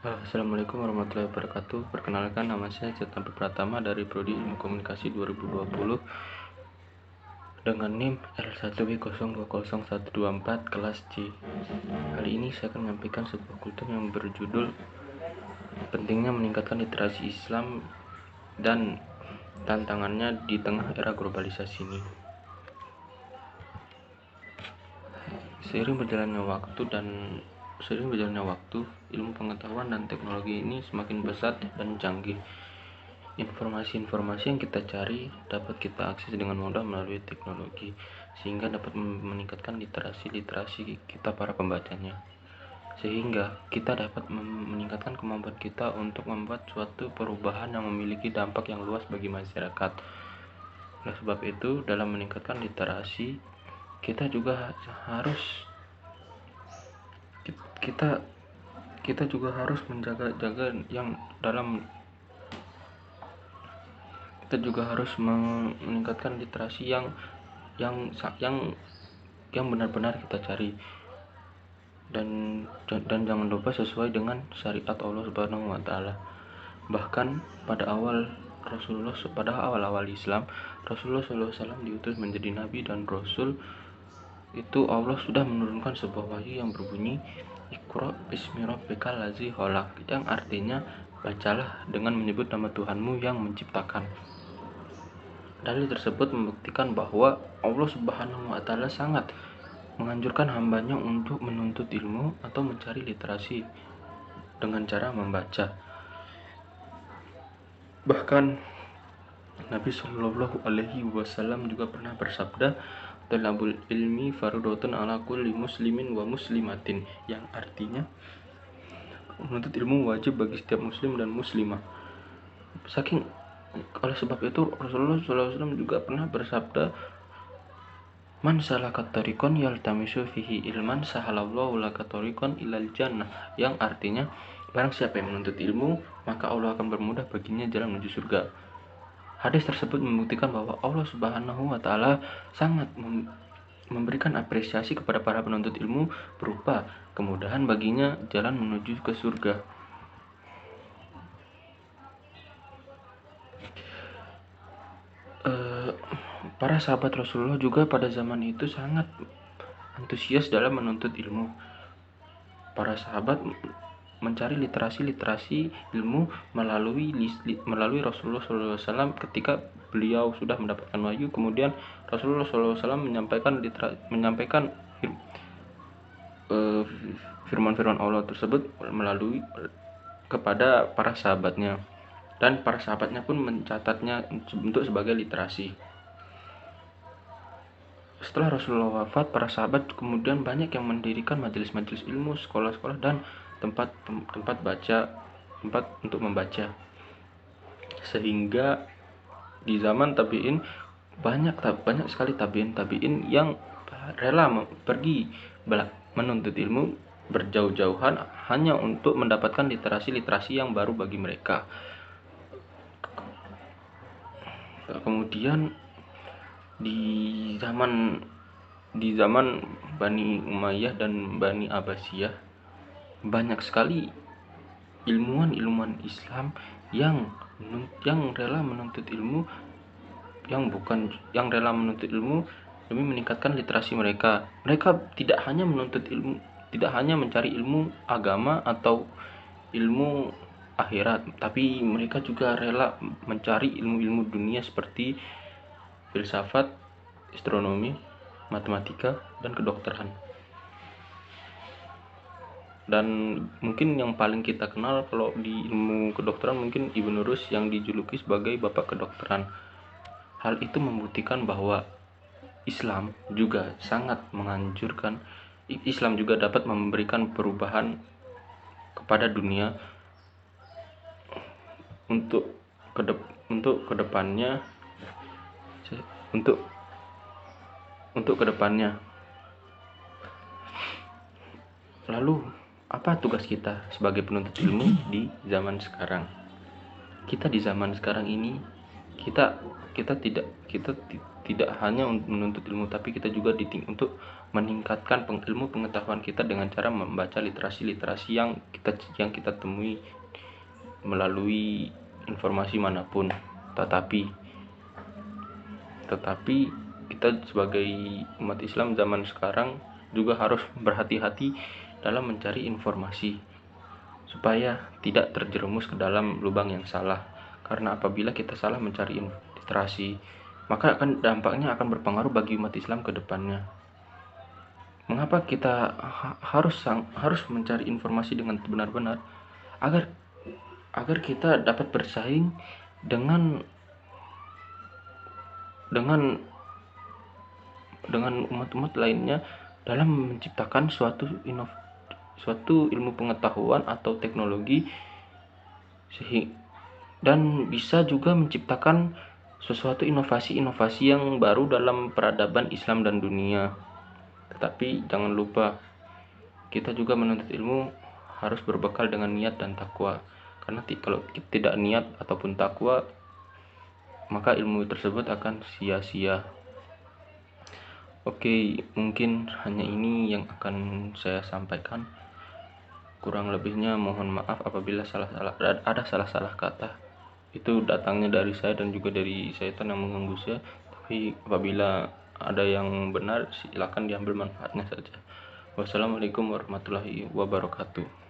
Assalamualaikum warahmatullahi wabarakatuh. Perkenalkan, nama saya Cetnapi Pratama dari Prodi Ilmu Komunikasi 2020 dengan NIM L1W020124 kelas C. Kali ini saya akan menyampaikan sebuah kultum yang berjudul pentingnya meningkatkan literasi Islam dan tantangannya di tengah era globalisasi ini. Seiring berjalannya waktu, ilmu pengetahuan dan teknologi ini semakin pesat dan canggih. Informasi-informasi yang kita cari dapat kita akses dengan mudah melalui teknologi, sehingga dapat meningkatkan literasi kita para pembacanya. Sehingga kita dapat meningkatkan kemampuan kita untuk membuat suatu perubahan yang memiliki dampak yang luas bagi masyarakat. Oleh sebab itu, dalam meningkatkan literasi, kita juga harus menjaga yang dalam kita juga harus meningkatkan literasi yang benar-benar kita cari, dan jangan lupa sesuai dengan syariat Allah Subhanahu wa taala. Bahkan pada awal Islam, Rasulullah SAW diutus menjadi nabi dan rasul. Itu Allah sudah menurunkan sebuah wahyu yang berbunyi Iqra bismi rabbikal ladzi khalaq, yang artinya bacalah dengan menyebut nama Tuhanmu yang menciptakan. Dalil tersebut membuktikan bahwa Allah Subhanahu wa taala sangat menganjurkan hambanya untuk menuntut ilmu atau mencari literasi dengan cara membaca. Bahkan Nabi Shallallahu Alaihi Wasallam juga pernah bersabda, "Talabul ilmi fardhotun ala kulli muslimin wa muslimatin," yang artinya menuntut ilmu wajib bagi setiap muslim dan muslimah. Oleh sebab itu Rasulullah SAW juga pernah bersabda, "Man salaka tariqan yaltamisu fihi ilman sahalallahu laka tariqan ilal jannah," yang artinya barang siapa yang menuntut ilmu, maka Allah akan bermudah baginya jalan menuju surga. Hadis tersebut membuktikan bahwa Allah Subhanahu wa taala sangat memberikan apresiasi kepada para penuntut ilmu berupa kemudahan baginya jalan menuju ke surga. Para sahabat Rasulullah juga pada zaman itu sangat antusias dalam menuntut ilmu. Para sahabat mencari literasi ilmu melalui Rasulullah SAW ketika beliau sudah mendapatkan wahyu. Kemudian Rasulullah SAW menyampaikan firman-firman Allah tersebut melalui kepada para sahabatnya, dan para sahabatnya pun mencatatnya untuk sebagai literasi. Setelah Rasulullah wafat, para sahabat kemudian banyak yang mendirikan majelis-majelis ilmu, sekolah-sekolah, dan tempat untuk membaca. Sehingga di zaman tabi'in banyak sekali tabi'in yang rela pergi menuntut ilmu berjauh-jauhan hanya untuk mendapatkan literasi yang baru bagi mereka. Kemudian di zaman Bani Umayyah dan Bani Abbasiyah, banyak sekali ilmuwan Islam yang rela menuntut ilmu demi meningkatkan literasi mereka. Mereka tidak hanya mencari ilmu agama atau ilmu akhirat, tapi mereka juga rela mencari ilmu-ilmu dunia seperti filsafat, astronomi, matematika, dan kedokteran. Dan mungkin yang paling kita kenal kalau di ilmu kedokteran mungkin Ibnu Rus yang dijuluki sebagai bapak kedokteran. Hal itu membuktikan bahwa Islam juga dapat memberikan perubahan kepada dunia untuk kedepannya. Lalu apa tugas kita sebagai penuntut ilmu di zaman sekarang? Kita di zaman sekarang ini kita tidak hanya menuntut ilmu, tapi kita juga untuk meningkatkan ilmu pengetahuan kita dengan cara membaca literasi yang kita temui melalui informasi manapun. Tetapi kita sebagai umat Islam zaman sekarang juga harus berhati-hati dalam mencari informasi supaya tidak terjerumus ke dalam lubang yang salah. Karena apabila kita salah mencari literasi, maka dampaknya akan berpengaruh bagi umat Islam ke depannya. Mengapa kita harus mencari informasi dengan benar-benar agar kita dapat bersaing dengan umat-umat lainnya dalam menciptakan suatu ilmu pengetahuan atau teknologi, dan bisa juga menciptakan sesuatu inovasi-inovasi yang baru dalam peradaban Islam dan dunia. Tetapi jangan lupa, kita juga menuntut ilmu harus berbekal dengan niat dan takwa. Karena kalau tidak niat ataupun takwa, maka ilmu tersebut akan sia-sia. Oke, mungkin hanya ini yang akan saya sampaikan. Kurang lebihnya mohon maaf apabila ada salah-salah kata. Itu datangnya dari saya dan juga dari syaitan yang mengganggu saya. Tapi apabila ada yang benar, silakan diambil manfaatnya saja. Wassalamualaikum warahmatullahi wabarakatuh.